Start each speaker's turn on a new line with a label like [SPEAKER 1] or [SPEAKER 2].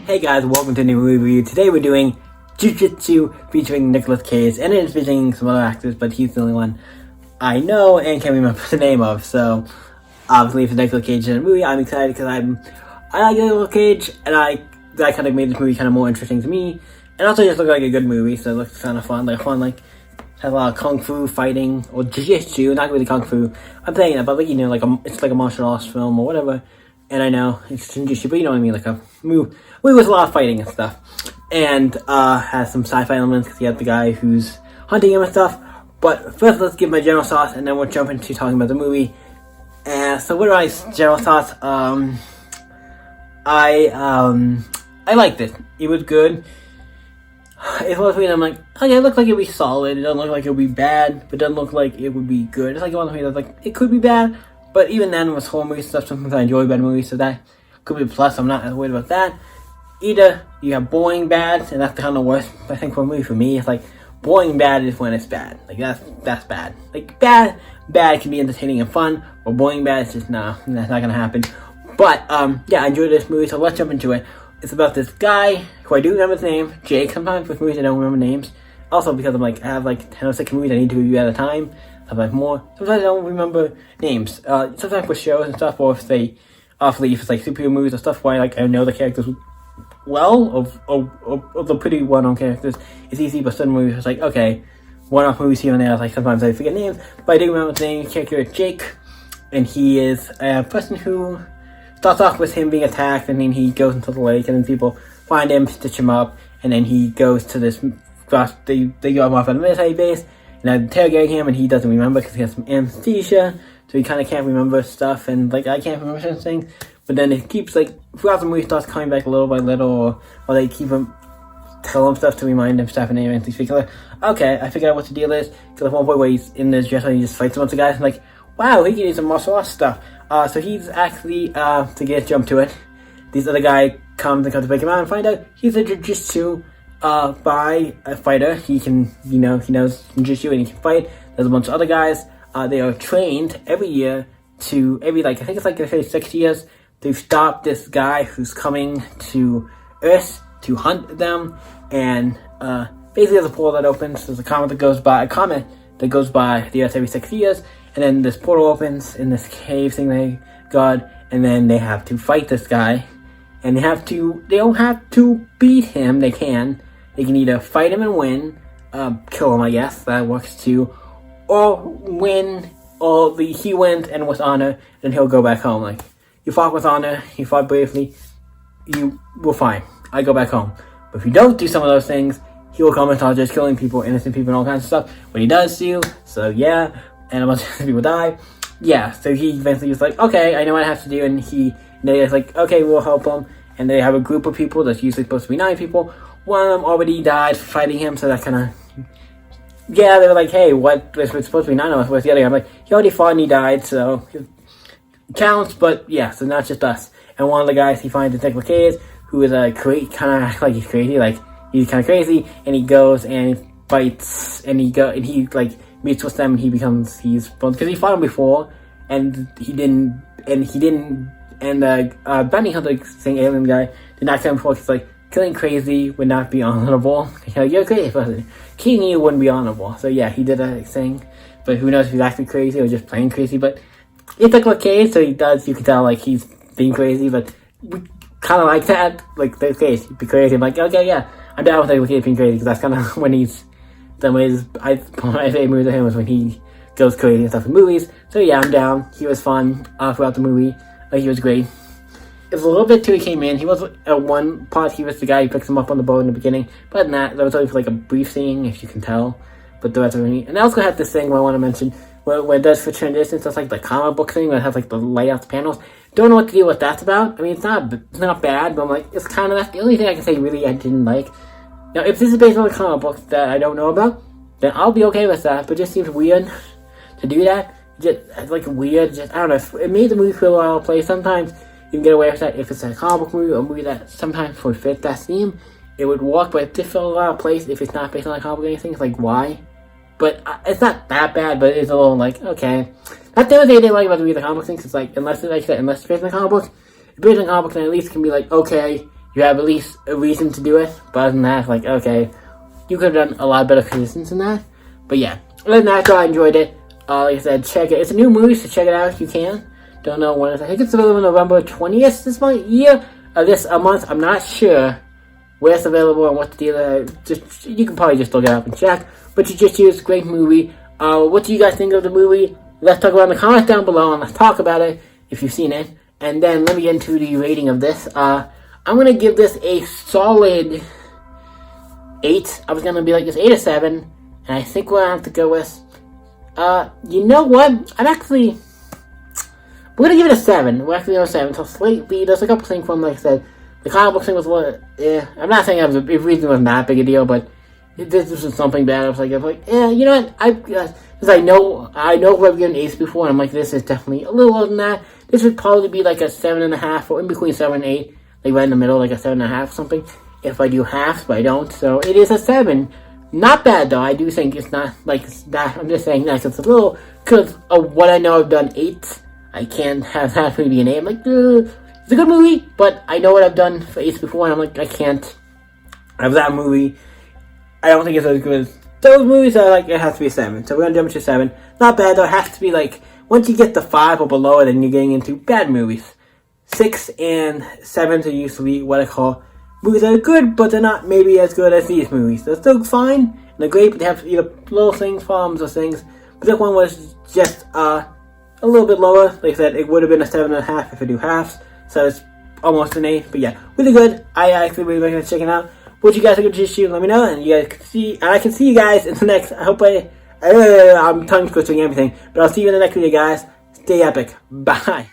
[SPEAKER 1] Hey guys, welcome to a new movie review. Today we're doing Jitsu featuring Nicolas Cage, and it is featuring some other actors, but he's the only one I know and can't remember the name of. So obviously, if it's Nicolas Cage in a movie, I'm excited because I like Nicolas Cage, and that kind of made this movie kind of more interesting to me, and also just looked like a good movie. So it looks kind of fun, has a lot of kung fu fighting or jiu-jitsu, not really kung fu. I'm saying that, but it's like a martial arts film or whatever. And I know it's jiu-jitsu, but you know what I mean, like a movie with a lot of fighting and stuff. And has some sci-fi elements because you have the guy who's hunting him and stuff. But first, let's give my general thoughts, and then we'll jump into talking about the movie. So what are my general thoughts? I liked it. It was good. It was weird. I'm like, okay, it looked like it would be solid. It doesn't look like it would be bad, but it doesn't look like it would be good. It's like one of the things that's like, it could be bad, but even then with horror movie stuff, sometimes I enjoy bad movies, so that could be a plus. I'm not as worried about that. Either you have boring bad, and that's kind of worst, I think, for a movie. For me, it's like, boring bad is when it's bad. Like, that's bad. Like, bad can be entertaining and fun, but boring bad is just, nah, that's not gonna happen. But, yeah, I enjoyed this movie, so let's jump into it. It's about this guy, who I do remember his name, Jake. Sometimes with movies I don't remember names. Also because I have like 10 or 6 movies I need to review at a time. I have like more. Sometimes I don't remember names. Sometimes for shows and stuff, or if it's like superhero movies or stuff where I know the characters well, of the pretty well-known characters, it's easy, but certain movies it's like, okay, one-off movies here and there, like sometimes I forget names, but I do remember the name. Character is Jake, and he is a person who starts off with him being attacked, and then he goes into the lake, and then people find him, stitch him up, and then he goes to this, they go him off at a military base, and I'm interrogating him, and he doesn't remember because he has some anesthesia, so he kind of can't remember stuff, and I can't remember certain things, but then it keeps, throughout the movie, starts coming back little by little, or they keep him, tell him stuff to remind him stuff, and then he's speaking okay, I figured out what the deal is, because at one point where he's in this dress, and he just fights a bunch of guys, and wow, he can do some martial arts stuff. So he's actually, to get jump to it, this other guy comes to break him out and find out he's a jiu-jitsu, by a fighter. He can, he knows jiu-jitsu and he can fight. There's a bunch of other guys, they are trained every year I think it's they say 6 years, to stop this guy who's coming to Earth to hunt them, and, basically there's a portal that opens, there's a comet that goes by the Earth every 6 years, and then this portal opens in this cave thing they got, and then they have to fight this guy, and they don't have to beat him, they can either fight him and win, kill him, I guess, that works too, or win, he wins and with honor, then he'll go back home, you fought with honor, you fought bravely, you were fine, I go back home. But if you don't do some of those things, he will come and start just killing people, innocent people, and all kinds of stuff, when he does do, so yeah, and a bunch of people die. Yeah, so he eventually was okay, I know what I have to do, and they're okay, we'll help him. And they have a group of people that's usually supposed to be 9 people. One of them already died fighting him, so that kind of, yeah, they were hey, what, there's supposed to be 9 of us, where's the other guy? I'm he already fought and he died, so it counts, but yeah, so not just us. And one of the guys he finds is Nicolas Cage, who is kind of he's crazy, he's kind of crazy, and he goes and he fights, and he meets with them, and because he fought him before, and the bounty hunter thing, alien guy, did not kill him before, because killing crazy would not be honorable. You're a crazy person. Killing you wouldn't be honorable. So yeah, he did a thing, but who knows if he's actually crazy or just plain crazy, but it's Nicolas Cage, so you can tell he's being crazy, but we kind of like that, the case, he'd be crazy, I'm okay, yeah, I'm down with Nicolas Cage being crazy, because that's kind of when he's my favorite movie of him was when he goes crazy and stuff in movies. So yeah, I'm down. He was fun throughout the movie. He was great. It was a little bit till he came in. He was at one part. He was the guy who picks him up on the boat in the beginning. But in that was only for a brief scene, if you can tell. But the rest of it. And I also have this thing where I want to mention where it does for transitions. It's the comic book thing where it has the layouts panels. Don't know what to do what that's about. I mean, it's not bad, but I'm it's kind of that's the only thing I can say really I didn't like. Now, if this is based on a comic book that I don't know about, then I'll be okay with that, but it just seems weird to do that. Just, weird, I don't know, it made the movie feel out of place. Sometimes you can get away with that if it's a comic book movie, or a movie that sometimes would fit that theme, it would work, but it just felt out of place if it's not based on a comic book or anything. It's why? But it's not that bad, but it's a little okay. That's the other thing I didn't like about the comic book thing, because unless it's based on a comic book, if it's based on a comic book, then at least it can be okay, you have at least a reason to do it. But other than that, like, okay, you could have done a lot better resistance than that. But yeah, other than that, I enjoyed it. Like I said, check it. It's a new movie, so check it out if you can. Don't know when. I think it's available November 20th this month. This month. I'm not sure where it's available and what the deal is. You can probably just look it up and check. But Jitsu is a great movie. What do you guys think of the movie? Let's talk about it in the comments down below, and let's talk about it if you've seen it. And then let me get into the rating of this. I'm gonna give this a solid 8. I was gonna be like this 8 or 7, and I think we're gonna have to go with. You know what? We're gonna give it a 7. We're actually going to 7. So slightly, there's a couple things from, like I said, the comic book thing was a little, I'm not saying it wasn't that big a deal, but this was something bad. I was like, you know what? Because I know I've given Ace before, and I'm like, this is definitely a little lower than that. This would probably be like a 7.5, or in between 7 and 8, like right in the middle, like a 7.5 or something. If I do halves, but I don't. So it is a 7. Not bad though. I do think it's not like that. I'm just saying that it's a little, because of what I know I've done 8. I can't have that movie be an 8. I'm like, it's a good movie, but I know what I've done for 8 before, and I'm like, I can't have that movie. I don't think it's as good as those movies. So like, it has to be a 7. So we're gonna jump to 7. Not bad though. It has to be like, once you get the 5 or below, then you're getting into bad movies. 6 and 7 are usually what I call movies that are good, but they're not maybe as good as these movies. They're still fine, and they're great, but they have either little things, problems, or things. But this one was just a little bit lower. Like I said, it would have been a 7.5 if I do halves, so it's almost an 8. But yeah, really good. I actually really recommend checking it out. What you guys think of Jitsu? Let me know, and you guys can see. And I can see you guys in the next. I'm tongue twisting everything, but I'll see you in the next video, guys. Stay epic. Bye.